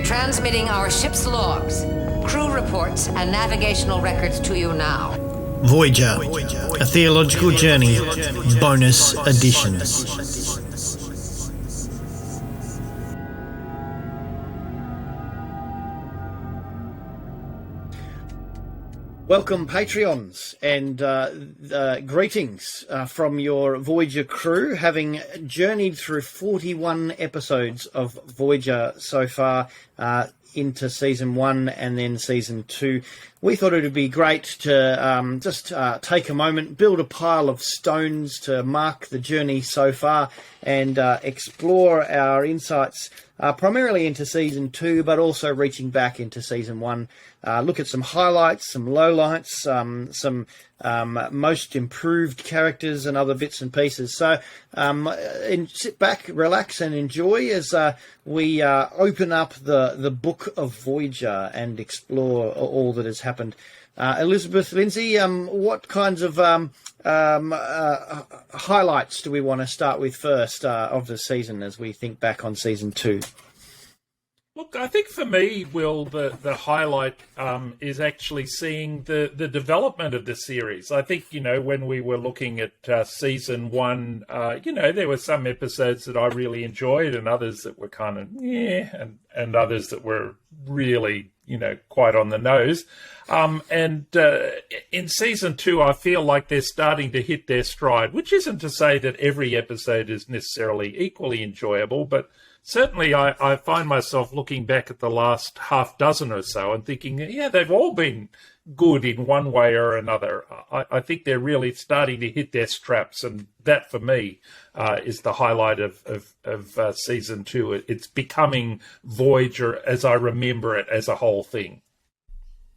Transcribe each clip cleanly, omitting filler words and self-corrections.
We're transmitting our ship's logs, crew reports, and navigational records to you now. Voyager, a theological journey, bonus edition. Welcome, Patreons, and greetings from your Voyager crew, having journeyed through 41 episodes of Voyager so far into Season 1 and then Season 2. We thought it would be great to just take a moment, build a pile of stones to mark the journey so far and explore our insights primarily into Season 2, but also reaching back into Season 1. Look at some highlights, some lowlights, some most improved characters and other bits and pieces. So sit back, relax and enjoy as we open up the book of Voyager and explore all that has happened. Elizabeth, Lindsay, what kinds of highlights do we want to start with first of the season as we think back on Season 2? Look, I think for me, Will, the highlight is actually seeing the development of the series. I think, when we were looking at Season 1, there were some episodes that I really enjoyed and others that were kind of, and others that were really, quite on the nose. And in Season 2, I feel like they're starting to hit their stride, which isn't to say that every episode is necessarily equally enjoyable, but certainly I find myself looking back at the last half dozen or so and thinking, they've all been good in one way or another. I think they're really starting to hit their straps, and that for me is the highlight of Season 2. It's becoming Voyager as I remember it as a whole thing.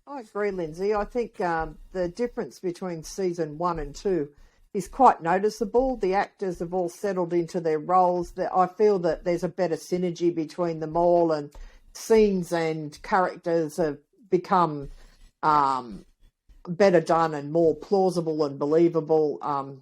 I agree, Lindsay. I think the difference between Season 1 and 2 is quite noticeable. The actors have all settled into their roles. I feel that there's a better synergy between them all, and scenes and characters have become better done and more plausible and believable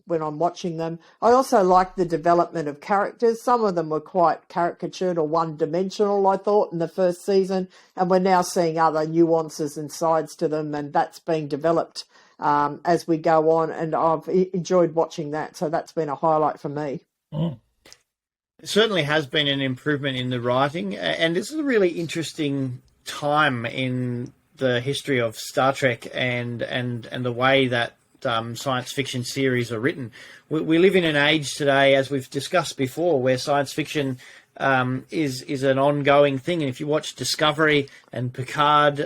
when I'm watching them. I also like the development of characters. Some of them were quite caricatured or one-dimensional, I thought, in the first season, and we're now seeing other nuances and sides to them, and that's being developed as we go on, and I've enjoyed watching that, so that's been a highlight for me. It certainly has been an improvement in the writing, and this is a really interesting time in the history of Star Trek and the way that science fiction series are written. We live in an age today, as we've discussed before, where science fiction is an ongoing thing. And if you watch Discovery and Picard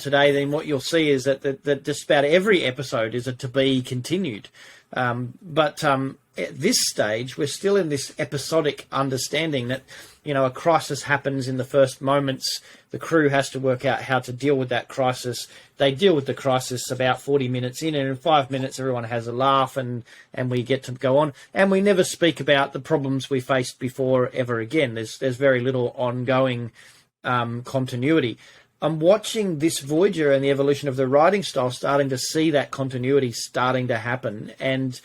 today, then what you'll see is that just about every episode is a to be continued. But at this stage, we're still in this episodic understanding that, a crisis happens in the first moments. The crew has to work out how to deal with that crisis. They deal with the crisis about 40 minutes in, and in 5 minutes, everyone has a laugh and we get to go on. And we never speak about the problems we faced before ever again. There's very little ongoing continuity. I'm watching this Voyager and the evolution of the writing style, starting to see that continuity starting to happen. And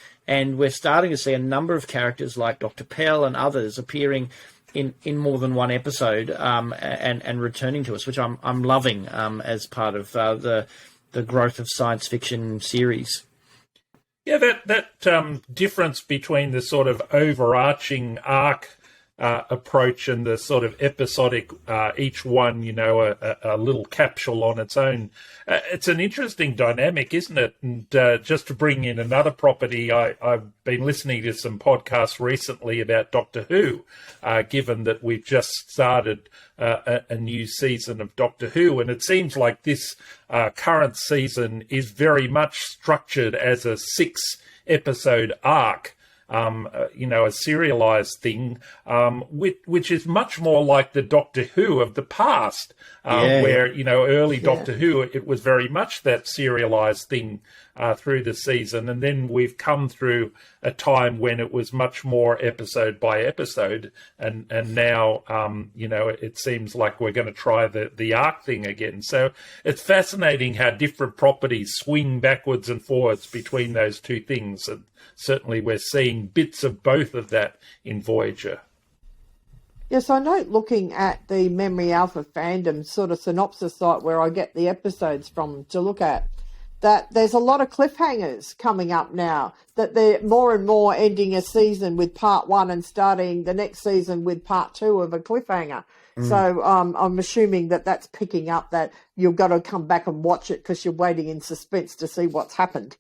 we're starting to see a number of characters like Dr. Pell and others appearing in more than one episode and returning to us, which I'm loving as part of the growth of science fiction series. Yeah, that difference between the sort of overarching arc approach and the sort of episodic, each one, a little capsule on its own. It's an interesting dynamic, isn't it? And just to bring in another property, I've been listening to some podcasts recently about Doctor Who, given that we've just started a new season of Doctor Who, and it seems like this current season is very much structured as a 6-episode arc. A serialized thing, which is much more like the Doctor Who of the past, where, early Doctor Who, it was very much that serialized thing through the season. And then we've come through a time when it was much more episode by episode. And now, it seems like we're going to try the arc thing again. So it's fascinating how different properties swing backwards and forwards between those two things. And certainly we're seeing bits of both of that in Voyager. Yes, I note looking at the Memory Alpha fandom sort of synopsis site where I get the episodes from to look at, that there's a lot of cliffhangers coming up now, that they're more and more ending a season with part one and starting the next season with part two of a cliffhanger. So I'm assuming that that's picking up, that you've got to come back and watch it because you're waiting in suspense to see what's happened.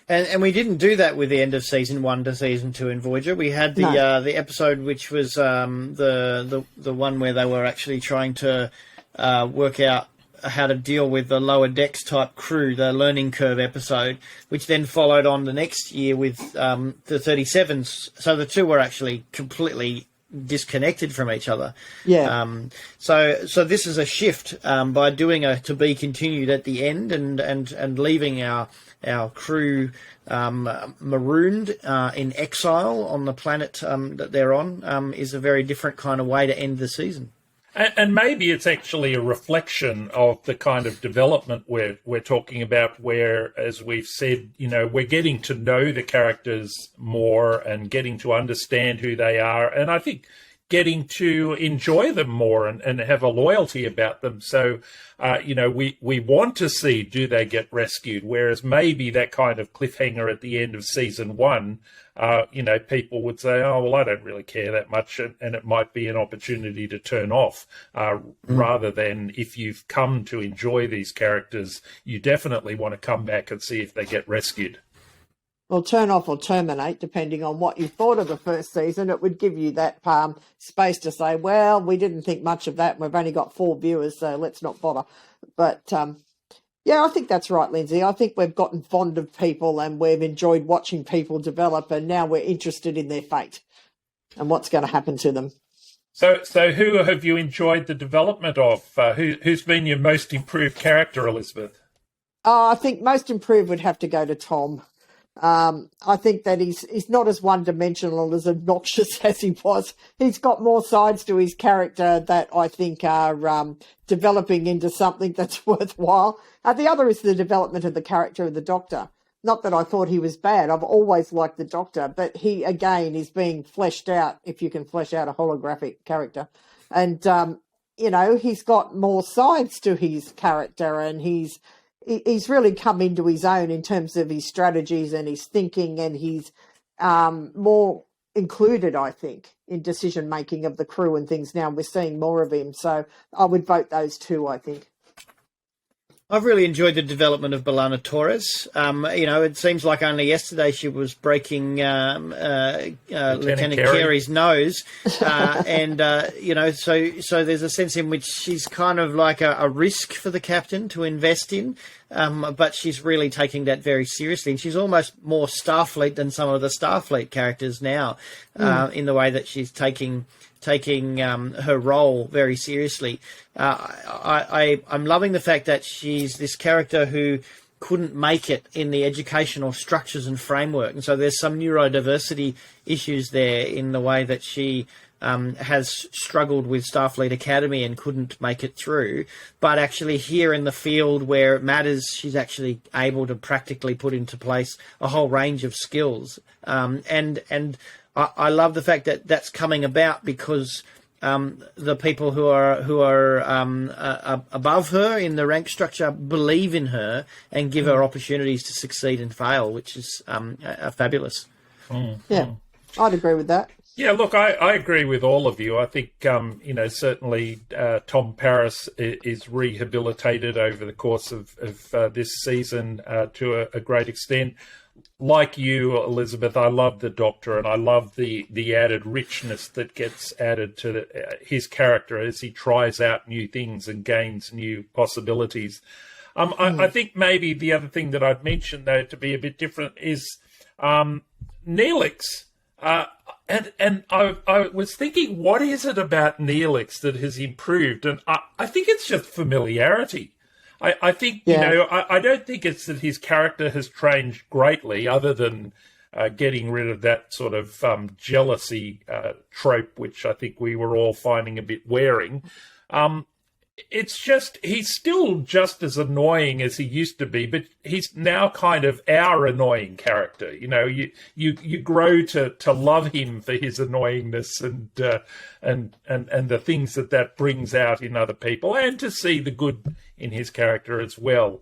And we didn't do that with the end of season 1 to season 2 in Voyager. We had the episode which was the one where they were actually trying to work out how to deal with the lower decks type crew, the learning curve episode, which then followed on the next year with the 37s. So the two were actually completely disconnected from each other. Yeah. So this is a shift by doing a to be continued at the end and leaving our crew marooned in exile on the planet that they're on is a very different kind of way to end the season. And maybe it's actually a reflection of the kind of development we're talking about, where, as we've said, we're getting to know the characters more and getting to understand who they are. And I think getting to enjoy them more and have a loyalty about them. So, we want to see, do they get rescued? Whereas maybe that kind of cliffhanger at the end of season 1, people would say, oh, well, I don't really care that much. And it might be an opportunity to turn off rather than, if you've come to enjoy these characters, you definitely want to come back and see if they get rescued. Well, turn off or terminate, depending on what you thought of the first season. It would give you that space to say, well, we didn't think much of that. We've only got 4 viewers, so let's not bother. But, yeah, I think that's right, Lindsay. I think we've gotten fond of people and we've enjoyed watching people develop, and now we're interested in their fate and what's going to happen to them. So who have you enjoyed the development of? Who's been your most improved character, Elizabeth? I think most improved would have to go to Tom. I think that he's not as one-dimensional, as obnoxious as he was. He's got more sides to his character that I think are developing into something that's worthwhile. The other is the development of the character of the Doctor. Not that I thought he was bad. I've always liked the Doctor, but he, again, is being fleshed out, if you can flesh out a holographic character. And, he's got more sides to his character, and he's really come into his own in terms of his strategies and his thinking, and he's more included, I think, in decision-making of the crew and things now. We're seeing more of him. So I would vote those two, I think. I've really enjoyed the development of B'Elanna Torres. It seems like only yesterday she was breaking Lieutenant Carey's nose. So there's a sense in which she's kind of like a risk for the captain to invest in, but she's really taking that very seriously. And she's almost more Starfleet than some of the Starfleet characters now, in the way that she's taking her role very seriously. I'm loving the fact that she's this character who couldn't make it in the educational structures and framework. And so there's some neurodiversity issues there in the way that she has struggled with Starfleet Academy and couldn't make it through. But actually here in the field where it matters, she's actually able to practically put into place a whole range of skills. And I love the fact that that's coming about because the people who are above her in the rank structure believe in her and give her opportunities to succeed and fail, which is fabulous. Yeah, I'd agree with that. Yeah, look, I agree with all of you. I think, certainly Tom Paris is rehabilitated over the course of this season to a great extent. Like you, Elizabeth, I love the Doctor, and I love the added richness that gets added to his character as he tries out new things and gains new possibilities. I think maybe the other thing that I'd mention, though, to be a bit different is Neelix. And I was thinking, what is it about Neelix that has improved? And I think it's just familiarity. I think, I don't think it's that his character has changed greatly, other than getting rid of that sort of jealousy trope, which I think we were all finding a bit wearing. it's just he's still just as annoying as he used to be, but he's now kind of our annoying character. You know, you grow to love him for his annoyingness and the things that brings out in other people, and to see the good in his character as well.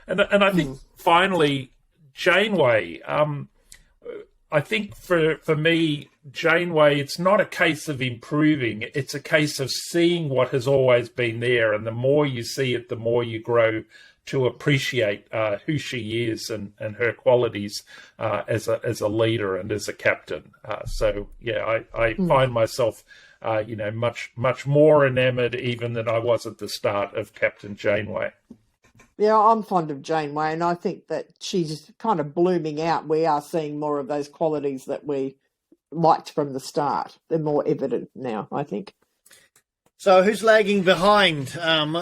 And I think finally, Janeway. I think for me, Janeway, it's not a case of improving. It's a case of seeing what has always been there. And the more you see it, the more you grow to appreciate who she is and her qualities as a leader and as a captain. So, yeah, I find myself, much more enamored even than I was at the start of Captain Janeway. Yeah, I'm fond of Janeway, and I think that she's kind of blooming out. We are seeing more of those qualities that we liked from the start. They're more evident now, I think. So who's lagging behind?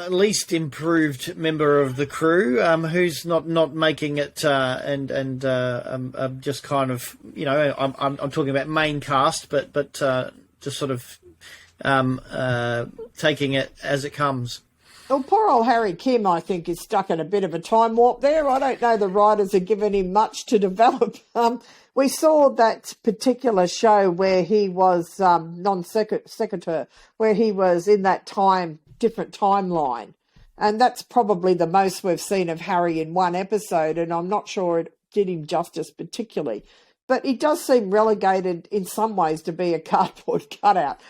Least improved member of the crew, who's not making it, and just kind of, I'm talking about main cast, but just sort of taking it as it comes. Well, poor old Harry Kim, I think, is stuck in a bit of a time warp there. I don't know the writers are giving him much to develop. We saw that particular show where he was non-sequitur, where he was in that different timeline. And that's probably the most we've seen of Harry in one episode, and I'm not sure it did him justice particularly. But he does seem relegated in some ways to be a cardboard cutout.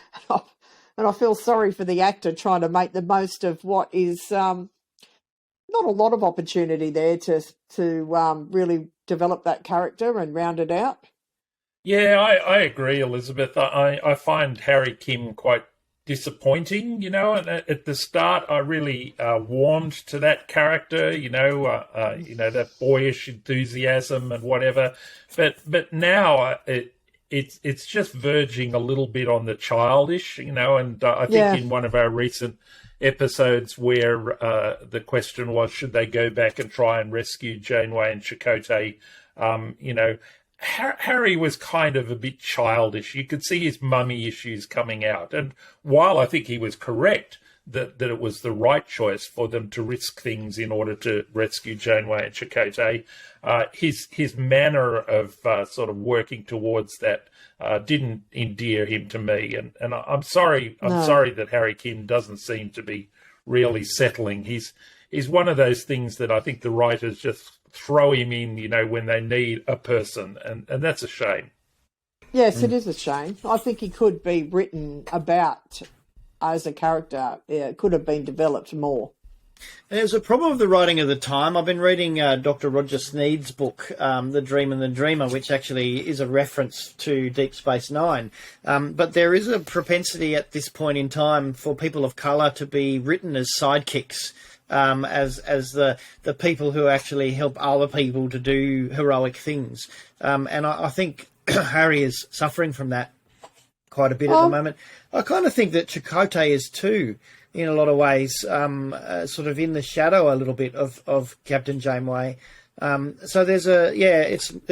And I feel sorry for the actor trying to make the most of what is not a lot of opportunity there to really develop that character and round it out. Yeah, I agree, Elizabeth. I find Harry Kim quite disappointing, and at the start I really warmed to that character, that boyish enthusiasm and whatever. But now it's just verging a little bit on the childish, and I think in one of our recent episodes where the question was, should they go back and try and rescue Janeway and Chakotay, Harry was kind of a bit childish. You could see his mummy issues coming out. And while I think he was correct that it was the right choice for them to risk things in order to rescue Janeway and Chakotay, his manner of sort of working towards that didn't endear him to me. And I'm sorry that Harry Kim doesn't seem to be really settling. He's one of those things that I think the writers just throw him in, when they need a person, and that's a shame. Yes, it is a shame. I think he could be written about as a character. It could have been developed more. There's a problem with the writing of the time. I've been reading Dr. Roger Sneed's book, The Dream and the Dreamer, which actually is a reference to Deep Space Nine. But there is a propensity at this point in time for people of colour to be written as sidekicks, as the people who actually help other people to do heroic things. And I think Harry is suffering from that quite a bit at the moment. I kind of think that Chakotay is too, in a lot of ways, sort of in the shadow a little bit of Captain Janeway. So there's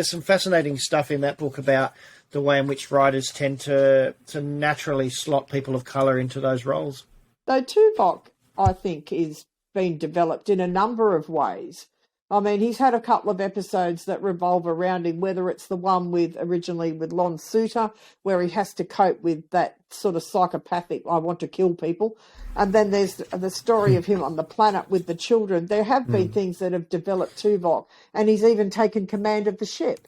some fascinating stuff in that book about the way in which writers tend to naturally slot people of colour into those roles. Though Tuvok, I think, is being developed in a number of ways. I mean, he's had a couple of episodes that revolve around him, whether it's the one originally with Lon Suter, where he has to cope with that sort of psychopathic, I want to kill people. And then there's the story of him on the planet with the children. There have been things that have developed Tuvok, and he's even taken command of the ship.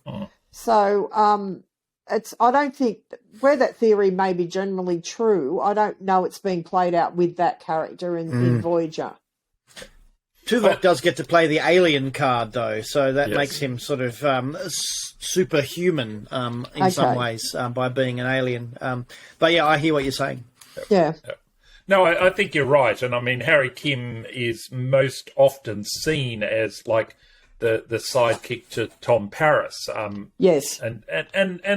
So I don't think, where that theory may be generally true, I don't know it's being played out with that character in Voyager. Tuvok does get to play the alien card, though, so that makes him sort of superhuman in some ways by being an alien. But yeah, I hear what you're saying. Yeah. No, I think you're right. And I mean, Harry Kim is most often seen as like the sidekick to Tom Paris. Yes. And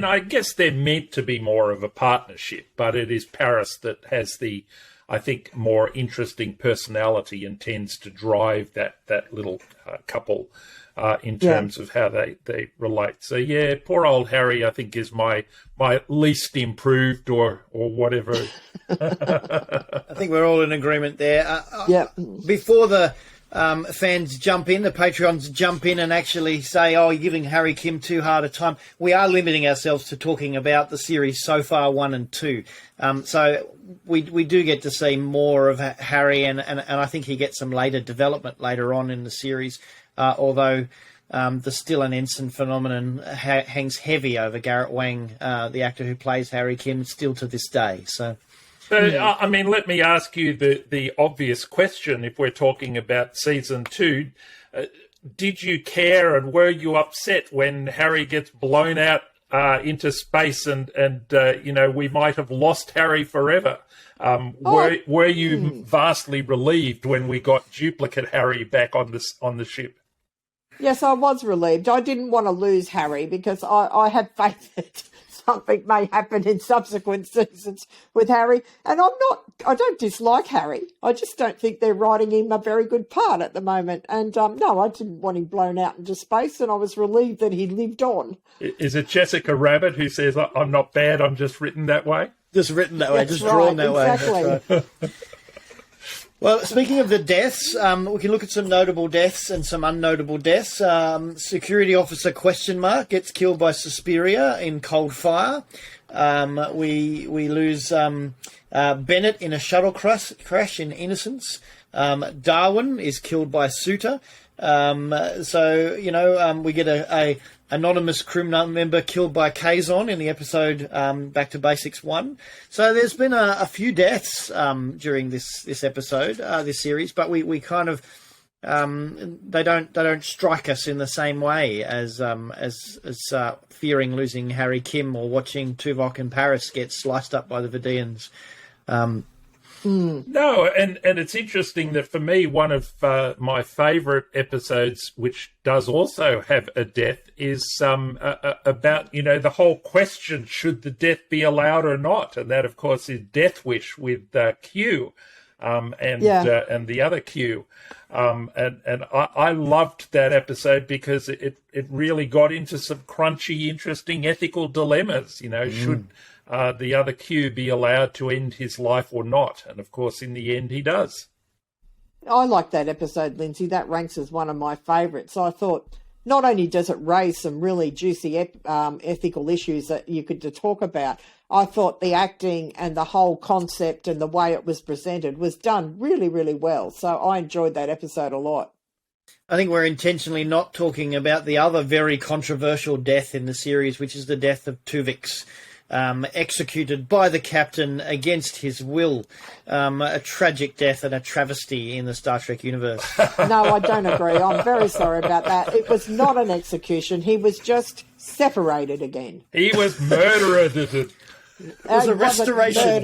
I guess they're meant to be more of a partnership, but it is Paris that has the I think, more interesting personality and tends to drive that little couple in terms of how they relate. So, yeah, poor old Harry, I think, is my least improved or whatever. I think we're all in agreement there. Yeah. Before the fans jump in, the Patreons jump in and actually say, oh, you're giving Harry Kim too hard a time, we are limiting ourselves to talking about the series so far, 1 and 2. So we do get to see more of Harry, and I think he gets some later development later on in the series, although the Still an Ensign phenomenon hangs heavy over Garrett Wang, the actor who plays Harry Kim, still to this day. So, I mean, let me ask you the obvious question. If we're talking about season 2, did you care and were you upset when Harry gets blown out into space and we might have lost Harry forever? Were you vastly relieved when we got duplicate Harry back on the ship? Yes, I was relieved. I didn't want to lose Harry because I had faith that something may happen in subsequent seasons with Harry. And I don't dislike Harry. I just don't think they're writing him a very good part at the moment. And no, I didn't want him blown out into space, and I was relieved that he lived on. Is it Jessica Rabbit who says, I'm not bad, I'm just written that way? Just written that way, That's just drawn right, that exactly. way. That's right. Well, speaking of the deaths, we can look at some notable deaths and some unnotable deaths. Security officer gets killed by Suspiria in Cold Fire. We lose Bennett in a shuttle crash in Innocence. Darwin is killed by Suter. We get a anonymous crew member killed by Kazon in the episode Back to Basics 1. So there's been a few deaths during this episode, this series, but we kind of they don't strike us in the same way as fearing losing Harry Kim or watching Tuvok and Paris get sliced up by the Vidians. No, and it's interesting that for me, one of my favourite episodes, which does also have a death, is about, the whole question, should the death be allowed or not? And that, of course, is Death Wish with Q and the other Q. And I loved that episode because it really got into some crunchy, interesting ethical dilemmas. Should the other Q be allowed to end his life or not? And of course, in the end, he does. I like that episode, Lindsay. That ranks as one of my favourites. I thought not only does it raise some really juicy ethical issues that you could talk about, I thought the acting and the whole concept and the way it was presented was done really, really well. So I enjoyed that episode a lot. I think we're intentionally not talking about the other very controversial death in the series, which is the death of Tuvix. Executed by the captain against his will. A tragic death and a travesty in the Star Trek universe. No, I don't agree. I'm very sorry about that. It was not an execution. He was just separated again. He was murdered. It was a restoration.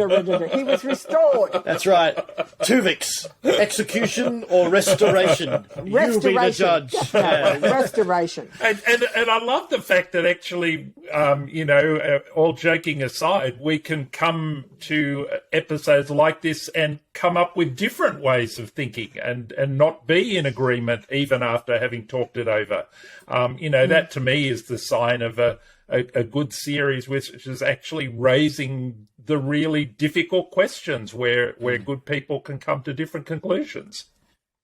He was restored. That's right. Tuvix, execution or restoration? You be the judge. Restoration. And I love the fact that actually, all joking aside, we can come to episodes like this and come up with different ways of thinking and not be in agreement even after having talked it over. That to me is the sign of a good series which is actually raising the really difficult questions where good people can come to different conclusions.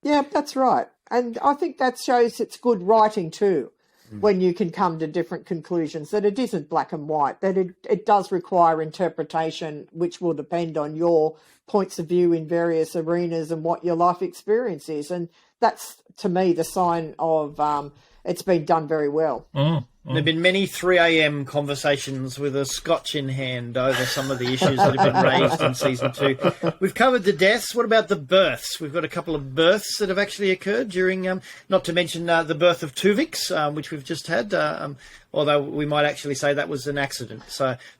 Yeah, that's right. And I think that shows it's good writing too, when you can come to different conclusions, that it isn't black and white, that it does require interpretation, which will depend on your points of view in various arenas and what your life experience is. And that's, to me, the sign of it's been done very well. There have been many 3 a.m. conversations with a scotch in hand over some of the issues that have been raised in Season 2. We've covered the deaths. What about the births? We've got a couple of births that have actually occurred during, not to mention the birth of Tuvix, which we've just had, although we might actually say that was an accident.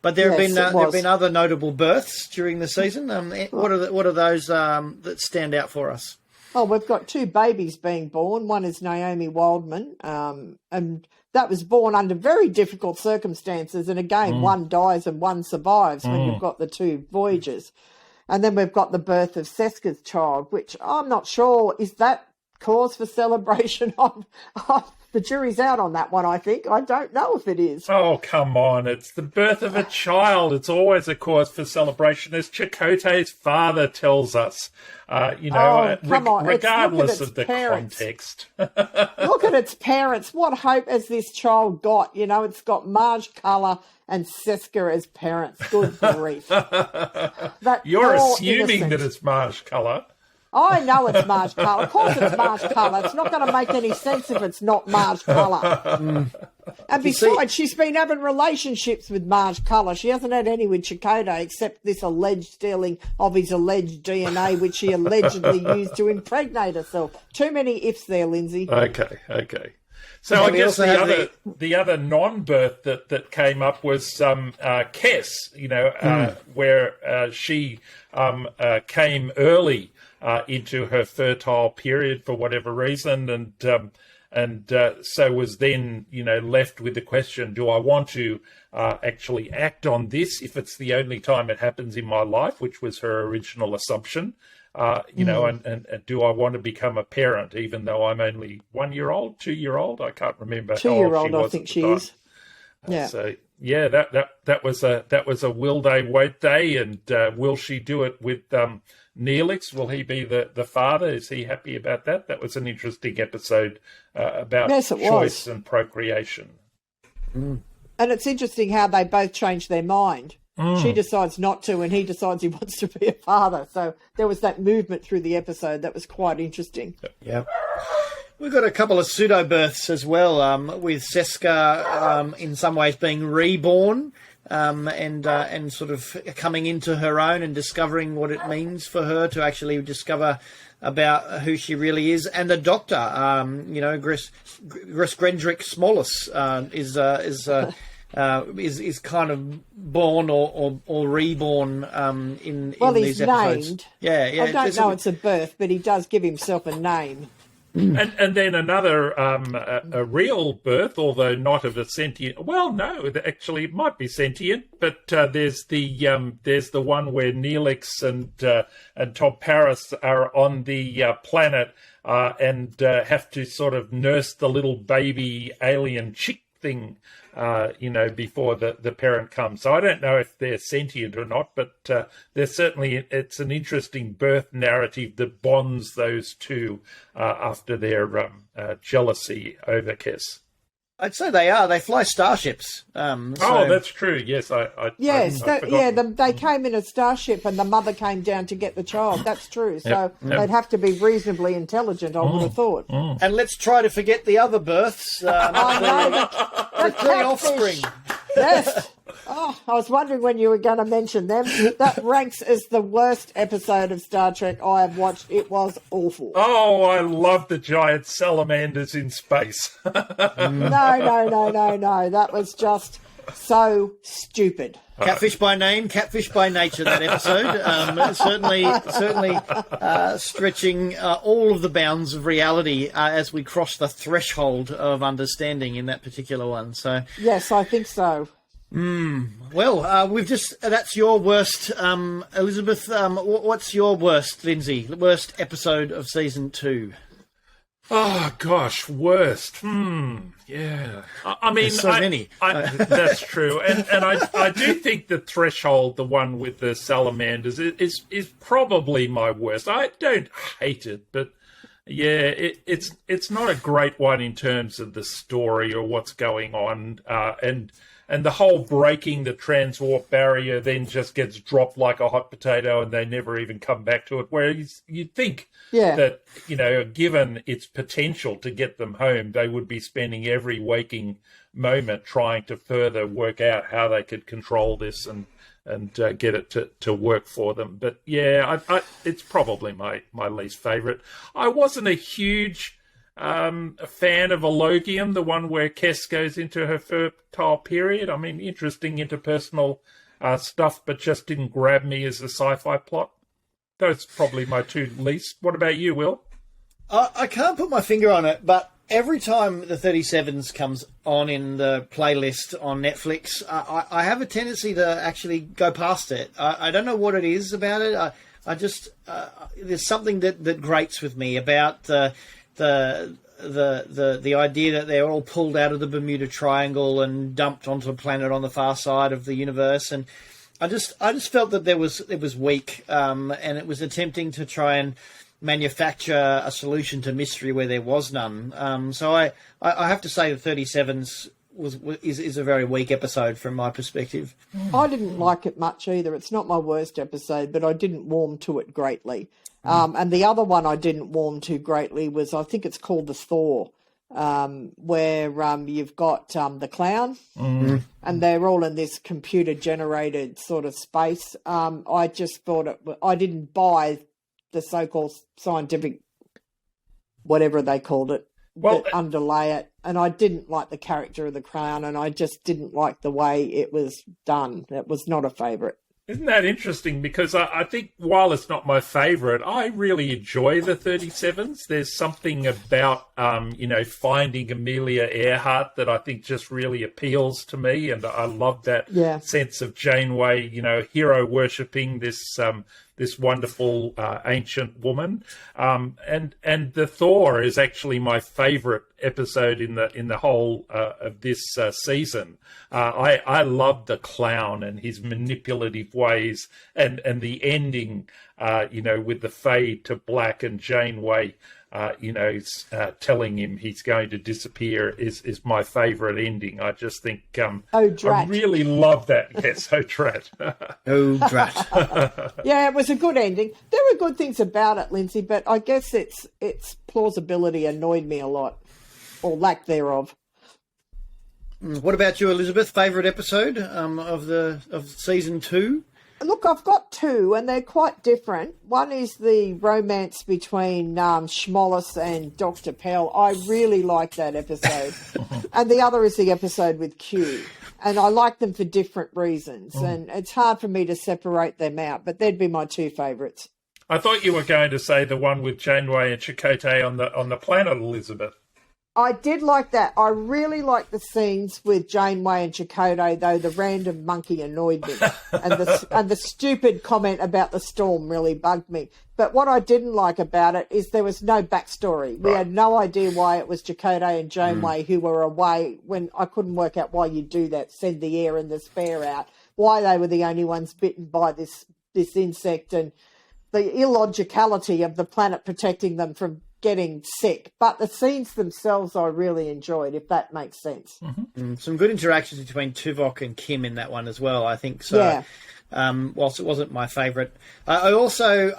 But there have been other notable births during the season. What are those that stand out for us? Oh, we've got 2 babies being born. One is Naomi Wildman, and that was born under very difficult circumstances. And again, one dies and one survives when you've got the 2 voyages. And then we've got the birth of Seska's child, which I'm not sure, is that cause for celebration? The jury's out on that one, I think. I don't know if it is. Oh, come on. It's the birth of a child. It's always a cause for celebration, as Chakotay's father tells us. Come on. Regardless of the parents. context. Look at its parents. What hope has this child got? You know, it's got Marge Culler and Seska as parents. Good grief. You're assuming that it's Marge Culler. I know it's Marge Culler. Of course it's Marge Culler. It's not going to make any sense if it's not Marge Culler. And besides, she's been having relationships with Marge Culler. She hasn't had any with Chakotay except this alleged stealing of his alleged DNA, which she allegedly used to impregnate herself. Too many ifs there, Lindsay. Okay. So I guess the other non-birth that came up was Kes, where she came early into her fertile period for whatever reason, and so was then left with the question: do I want to actually act on this if it's the only time it happens in my life, which was her original assumption? And do I want to become a parent, even though I'm only 1 year old, 2 year old? I can't remember. 2 year old, I think she is. Yeah. So yeah, that was a will they, won't they, and will she do it with Neelix? Will he be the father? Is he happy about that? That was an interesting episode about choice and procreation. And it's interesting how they both changed their mind. She decides not to, and he decides he wants to be a father. So there was that movement through the episode that was quite interesting. Yeah. We've got a couple of pseudo-births as well, with Seska in some ways being reborn and sort of coming into her own and discovering what it means for her to actually discover about who she really is. And the Doctor, Gris Grendrick Smallus is kind of born or reborn in these episodes. Named. Yeah. I don't know it's a birth, but he does give himself a name. And then another a real birth, although not of a sentient. Well, no, actually it might be sentient, but there's the one where Neelix and Tom Paris are on the planet and have to sort of nurse the little baby alien chick thing, before the parent comes. So I don't know if they're sentient or not, but it's an interesting birth narrative that bonds those two after their jealousy over Kes. I'd say they are. They fly starships. That's true. Yes, they came in a starship, and the mother came down to get the child. That's true. So they'd have to be reasonably intelligent, I would have thought. And let's try to forget the other births. The three offspring. Yes. Oh, I was wondering when you were going to mention them. That ranks as the worst episode of Star Trek I have watched. It was awful. Oh, I love the giant salamanders in space. No. That was just so stupid. Catfish by name, catfish by nature, that episode. Certainly stretching all of the bounds of reality as we cross the threshold of understanding in that particular one. So yes, I think so. Well, that's your worst, Elizabeth. What's your worst, Lindsay? Worst episode of season 2? Oh gosh, worst. Yeah. I mean, there's so many. That's true, and I do think the Threshold, the one with the salamanders, is probably my worst. I don't hate it, but yeah, it's not a great one in terms of the story or what's going on, and the whole breaking the transwarp barrier then just gets dropped like a hot potato, and they never even come back to it. Whereas you'd think that, given its potential to get them home, they would be spending every waking moment trying to further work out how they could control this and get it to work for them. But yeah, it's probably my least favourite. I wasn't a huge a fan of Elogium, the one where Kes goes into her fertile period. I mean, interesting interpersonal stuff, but just didn't grab me as a sci-fi plot. Those probably my two least. What about you, Will? I can't put my finger on it, but every time the 37s comes on in the playlist on Netflix, I have a tendency to actually go past it. I don't know what it is about it. I just there's something that grates with me about the idea that they're all pulled out of the Bermuda Triangle and dumped onto a planet on the far side of the universe, and I just felt that it was weak, and it was attempting to try and manufacture a solution to mystery where there was none. So I have to say the 37s is a very weak episode from my perspective. I didn't like it much either. It's not my worst episode, but I didn't warm to it greatly. And the other one I didn't warm to greatly was, I think it's called the Thaw, where you've got the clown, and they're all in this computer-generated sort of space. I just thought I didn't buy the so-called scientific, whatever they called it, that underlay it. And I didn't like the character of the clown, and I just didn't like the way it was done. It was not a favourite. Isn't that interesting? Because I think while it's not my favourite, I really enjoy the 37s. There's something about, finding Amelia Earhart that I think just really appeals to me. And I love that sense of Janeway, hero worshipping this wonderful ancient woman. And the Thaw is actually my favourite episode in the whole of this season. I love the clown and his manipulative ways, and the ending, with the fade to black and Janeway, telling him he's going to disappear is my favourite ending. I just think Oh, drat. I really love that. Yes, oh drat. Oh, drat. Yeah, it was a good ending. There were good things about it, Lindsay, but I guess its plausibility annoyed me a lot, or lack thereof. What about you, Elizabeth? Favourite episode of season 2? Look, I've got two, and they're quite different. One is the romance between Schmollis and Dr. Pell. I really like that episode. And the other is the episode with Q. And I like them for different reasons. And it's hard for me to separate them out, but they'd be my two favourites. I thought you were going to say the one with Janeway and Chakotay on the planet, Elizabeth. I did like that. I really liked the scenes with Janeway and Chakotay, though the random monkey annoyed me. And the stupid comment about the storm really bugged me. But what I didn't like about it is there was no backstory. We had no idea why it was Chakotay and Janeway who were away, when I couldn't work out why you do that, send the air and the spare out, why they were the only ones bitten by this insect, and the illogicality of the planet protecting them from getting sick. But the scenes themselves I really enjoyed, if that makes sense. Some good interactions between Tuvok and Kim in that one as well, I think. So, Yeah. whilst it wasn't my favourite, I also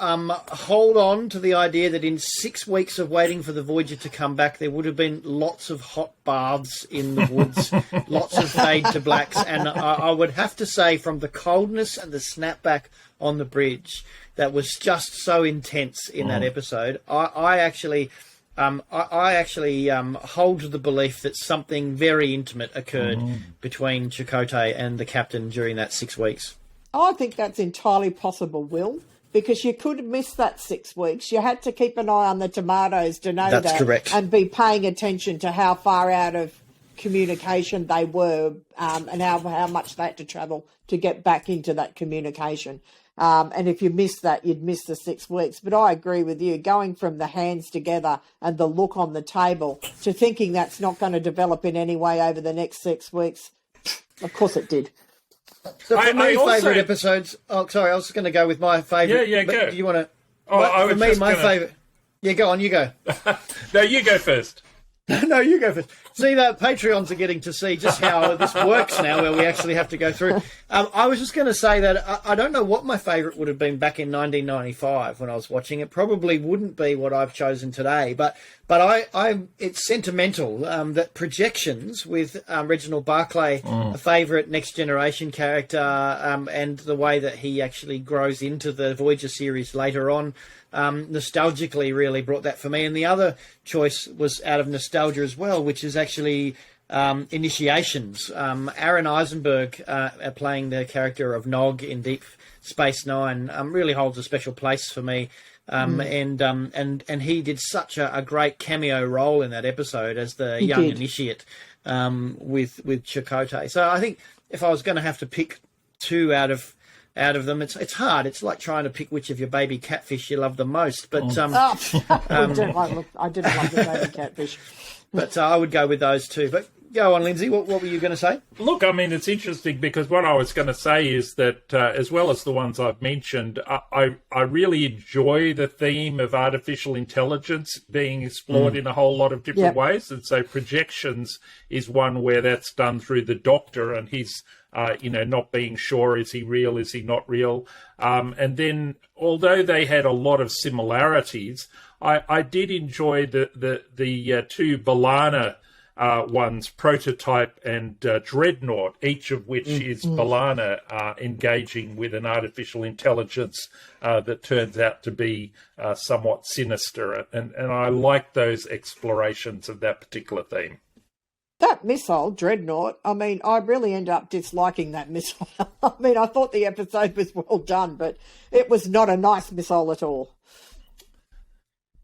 hold on to the idea that in 6 weeks of waiting for the Voyager to come back, there would have been lots of hot baths in the woods, lots of fade to blacks, and I would have to say, from the coldness and the snapback on the bridge, that was just so intense in that episode. I actually hold to the belief that something very intimate occurred between Chakotay and the captain during that 6 weeks. I think that's entirely possible, Will, because you could miss that 6 weeks. You had to keep an eye on the tomatoes to know That's that, correct. and be paying attention to how far out of communication they were, and how much they had to travel to get back into that communication. And if you missed that, you'd miss the 6 weeks. But I agree with you, going from the hands together and the look on the table to thinking that's not going to develop in any way over the next 6 weeks, of course it did. So for me, also- favourite episodes... Oh, sorry, I was just going to go with my favourite. Yeah, but go. Do you want to... Oh, I for was me, just my gonna- favourite... Yeah, go on, you go. No, you go first. No, you go first. See, the Patreons are getting to see just how this works now, where we actually have to go through. I was just going to say that I don't know what my favourite would have been back in 1995 when I was watching it. Probably wouldn't be what I've chosen today, but it's sentimental that Projections with Reginald Barclay, a favourite Next Generation character, and the way that he actually grows into the Voyager series later on. Nostalgically really brought that for me. And the other choice was out of nostalgia as well, which is actually Initiations. Aaron Eisenberg playing the character of Nog in Deep Space Nine really holds a special place for me. and he did such a great cameo role in that episode as the He young did. initiate with Chakotay. So I think if I was going to have to pick two out of them, it's hard. It's like trying to pick which of your baby catfish you love the most. But I didn't love the baby catfish. but I would go with those two. But go on, Lindsay. What were you going to say? Look, I mean, it's interesting because what I was going to say is that as well as the ones I've mentioned, I really enjoy the theme of artificial intelligence being explored in a whole lot of different ways. And so projections is one where that's done through the Doctor and his, not being sure, is he real, is he not real? And then, although they had a lot of similarities, I did enjoy the two B'Elanna ones, Prototype and Dreadnought, each of which is B'Elanna engaging with an artificial intelligence that turns out to be somewhat sinister. And I like those explorations of that particular theme. That missile, Dreadnought, I mean, I really end up disliking that missile. I mean, I thought the episode was well done, but it was not a nice missile at all.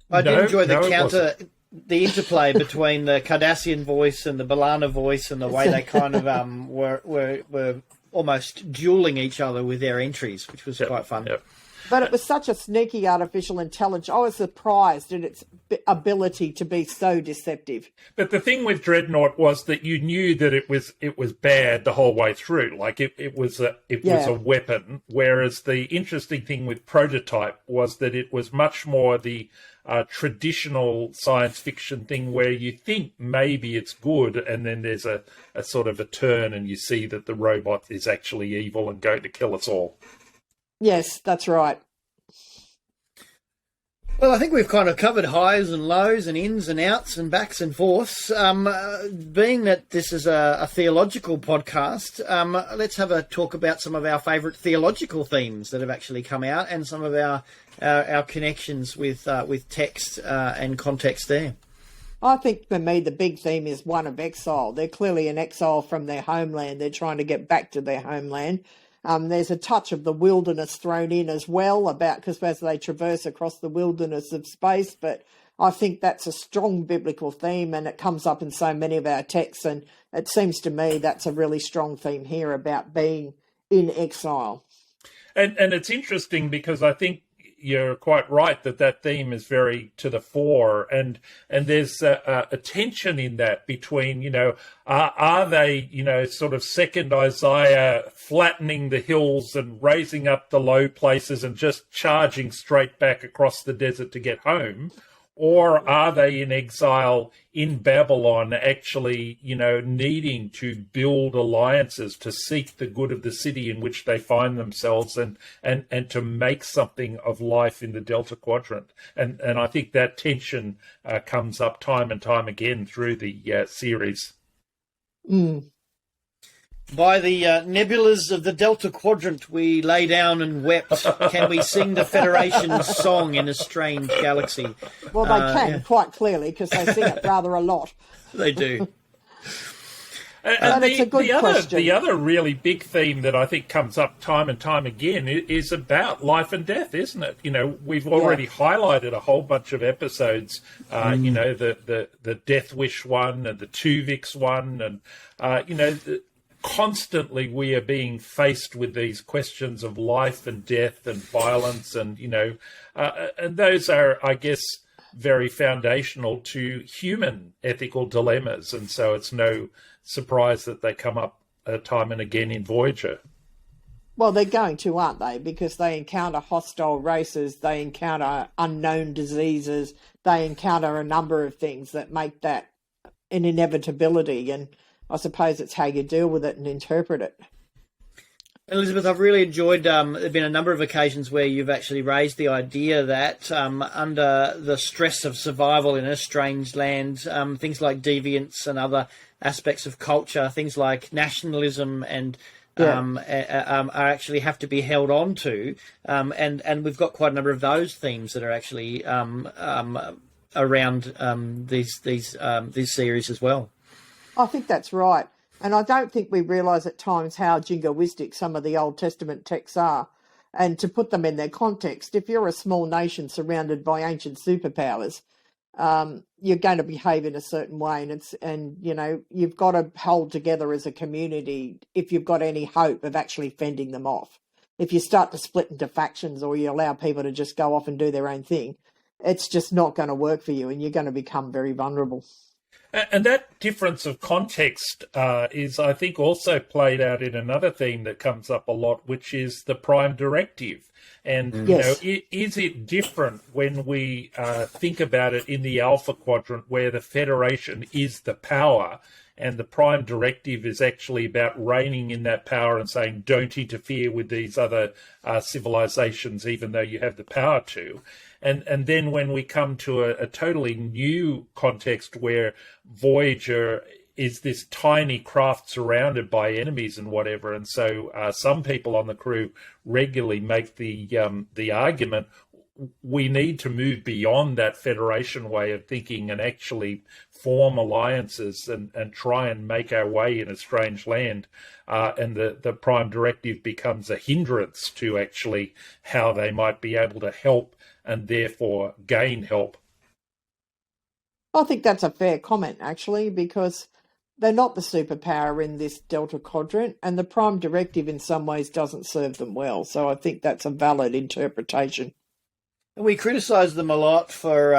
I did enjoy the interplay between the Cardassian voice and the B'Elanna voice, and the way they kind of were almost dueling each other with their entries, which was quite fun. Yep. But it was such a sneaky artificial intelligence. I was surprised at its ability to be so deceptive. But the thing with Dreadnought was that you knew that it was bad the whole way through. Like it was a weapon. Whereas the interesting thing with Prototype was that it was much more the traditional science fiction thing where you think maybe it's good, and then there's a sort of a turn, and you see that the robot is actually evil and going to kill us all. Yes, that's right. Well, I think we've kind of covered highs and lows and ins and outs and backs and forths. Being that this is a theological podcast, let's have a talk about some of our favourite theological themes that have actually come out and some of our connections with text and context there. I think for me the big theme is one of exile. They're clearly in exile from their homeland. They're trying to get back to their homeland. There's a touch of the wilderness thrown in as well, because as they traverse across the wilderness of space, but I think that's a strong biblical theme, and it comes up in so many of our texts, and it seems to me that's a really strong theme here about being in exile. And it's interesting because I think you're quite right that theme is very to the fore, and there's a tension in that between, are they, sort of second Isaiah, flattening the hills and raising up the low places and just charging straight back across the desert to get home? Or are they in exile in Babylon, actually, needing to build alliances to seek the good of the city in which they find themselves and to make something of life in the Delta Quadrant? And I think that tension comes up time and time again through the series. By the nebulas of the Delta Quadrant, we lay down and wept. Can we sing the Federation's song in a strange galaxy? Well, they can, quite clearly, because they sing it rather a lot. They do. And it's a good question. The other really big theme that I think comes up time and time again is about life and death, isn't it? We've already highlighted a whole bunch of episodes, the Death Wish one and the Tuvix one, and, constantly we are being faced with these questions of life and death and violence, and and those are, I guess, very foundational to human ethical dilemmas, and so it's no surprise that they come up time and again in Voyager. Well, they're going to, aren't they? Because they encounter hostile races, they encounter unknown diseases, they encounter a number of things that make that an inevitability, and I suppose it's how you deal with it and interpret it. Elizabeth, I've really enjoyed, there have been a number of occasions where you've actually raised the idea that under the stress of survival in a strange land, things like deviance and other aspects of culture, things like nationalism and are actually have to be held on to. And we've got quite a number of those themes that are actually around these series as well. I think that's right. And I don't think we realise at times how jingoistic some of the Old Testament texts are. And to put them in their context, if you're a small nation surrounded by ancient superpowers, you're going to behave in a certain way, and you've got to hold together as a community if you've got any hope of actually fending them off. If you start to split into factions or you allow people to just go off and do their own thing, it's just not going to work for you, and you're going to become very vulnerable. And that difference of context is, I think, also played out in another theme that comes up a lot, which is the Prime Directive. And, Yes. is it different when we think about it in the Alpha Quadrant, where the Federation is the power and the Prime Directive is actually about reigning in that power and saying, don't interfere with these other civilizations, even though you have the power to. And then when we come to a totally new context where Voyager is this tiny craft surrounded by enemies and whatever, and so some people on the crew regularly make the argument, we need to move beyond that Federation way of thinking and actually form alliances and try and make our way in a strange land. And the Prime Directive becomes a hindrance to actually how they might be able to help and therefore gain help. I think that's a fair comment, actually, because they're not the superpower in this Delta Quadrant, and the Prime Directive in some ways doesn't serve them well. So I think that's a valid interpretation. We criticise them a lot for,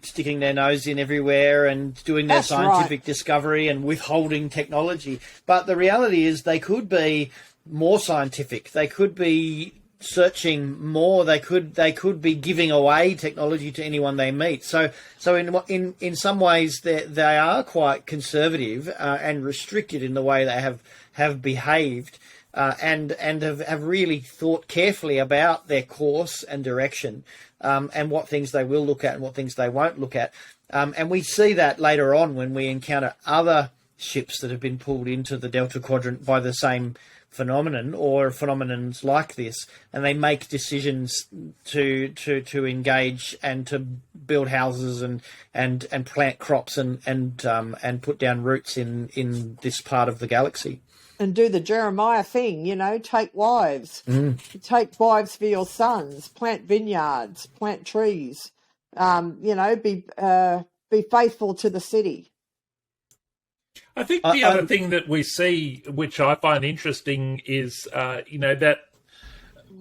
sticking their nose in everywhere and doing their That's scientific right. discovery and withholding technology. But the reality is they could be more scientific. They could be searching more. They could be giving away technology to anyone they meet. So in some ways they are quite conservative and restricted in the way they have behaved. And have really thought carefully about their course and direction, and what things they will look at and what things they won't look at. And we see that later on when we encounter other ships that have been pulled into the Delta Quadrant by the same phenomenon or phenomenons like this, and they make decisions to engage and to build houses and plant crops and put down roots in this part of the galaxy. And do the Jeremiah thing, take wives. Take wives for your sons, plant vineyards, plant trees, be faithful to the city. I think the other thing that we see, which I find interesting, is, that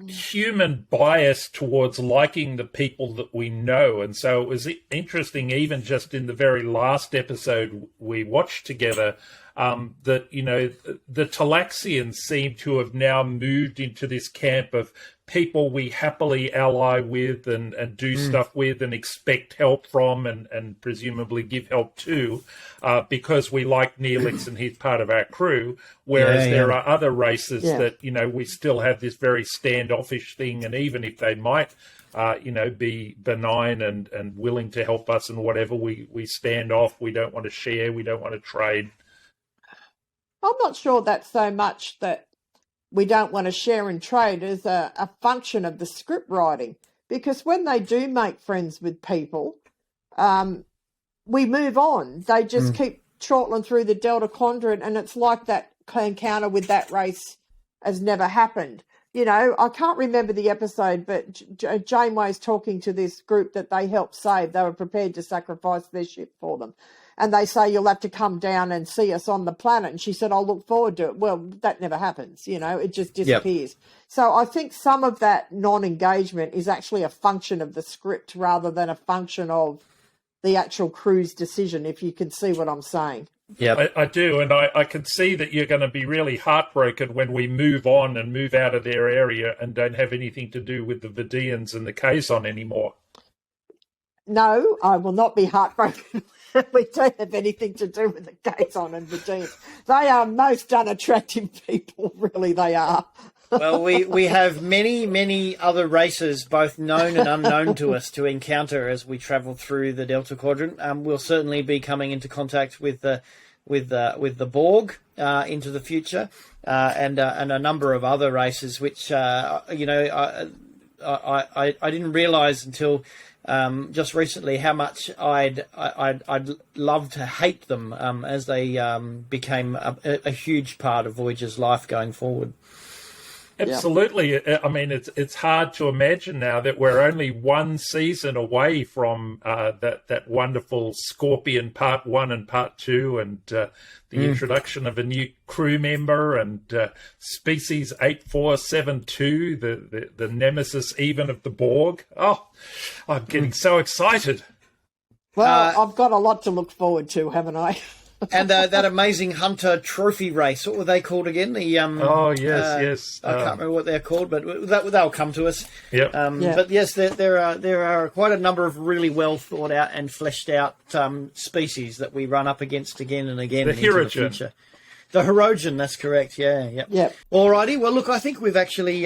human bias towards liking the people that we know. And so it was interesting, even just in the very last episode we watched together, that, the Talaxians seem to have now moved into this camp of people we happily ally with and do stuff with and expect help from and presumably give help to, because we like Neelix and he's part of our crew, whereas there are other races that, we still have this very standoffish thing, and even if they might be benign and willing to help us and whatever, we stand off, we don't want to share, we don't want to trade. I'm not sure that's so much that we don't want to share and trade as a function of the script writing, because when they do make friends with people, we move on. They just keep chortling through the Delta Quadrant, and it's like that encounter with that race has never happened. I can't remember the episode, but Janeway's talking to this group that they helped save. They were prepared to sacrifice their ship for them. And they say, you'll have to come down and see us on the planet. And she said, I'll look forward to it. Well, that never happens. It just disappears. Yep. So I think some of that non-engagement is actually a function of the script rather than a function of the actual crew's decision, if you can see what I'm saying. Yeah, I do. And I can see that you're going to be really heartbroken when we move on and move out of their area and don't have anything to do with the Vidians and the Kazon anymore. No, I will not be heartbroken. We don't have anything to do with the Kazon and Vidians. They are most unattractive people, really, they are. Well, we have many other races, both known and unknown to us, to encounter as we travel through the Delta Quadrant. We'll certainly be coming into contact with the Borg into the future, and a number of other races, which I didn't realise until just recently how much I'd love to hate them as they became a huge part of Voyager's life going forward. Absolutely. I mean, it's hard to imagine now that we're only one season away from that wonderful Scorpion Part 1 and Part 2, and the introduction of a new crew member, and Species 8472, the nemesis even of the Borg. Oh, I'm getting so excited. Well, I've got a lot to look forward to, haven't I? And that amazing Hunter Trophy race, what were they called again? The yes. I can't remember what they're called, but they'll come to us. Yep. But yes, there are quite a number of really well thought out and fleshed out species that we run up against again and again. The into the Hirogen. future. The Hirogen, that's correct. Yeah. Yep. Alrighty. Well, look, I think we've actually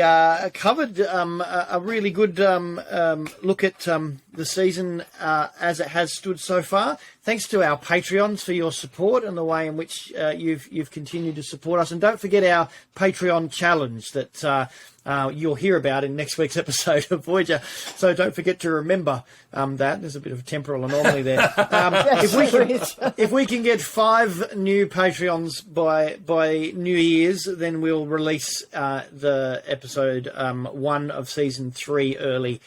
covered a really good look at the season as it has stood so far. Thanks to our Patreons for your support and the way in which you've continued to support us. And don't forget our Patreon challenge that you'll hear about in next week's episode of Voyager. So don't forget to remember that. There's a bit of a temporal anomaly there. If we can get 5 new Patreons by New Year's, then we'll release the episode 1 of season 3 early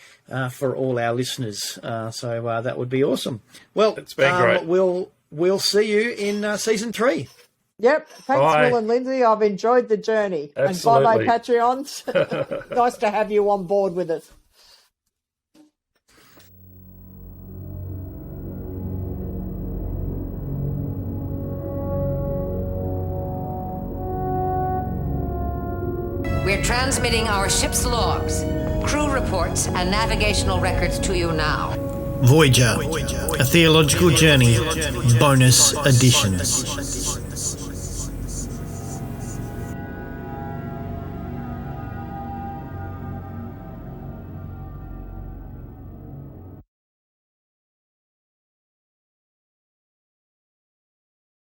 for all our listeners. So that would be awesome. Well, It's been great. We'll see you in season 3. Yep. Thanks, Bye. Will and Lindsay. I've enjoyed the journey. Absolutely. And bye, my Patreons. Nice to have you on board with us. We're transmitting our ship's logs, crew reports, and navigational records to you now. Voyager, a theological journey, bonus edition.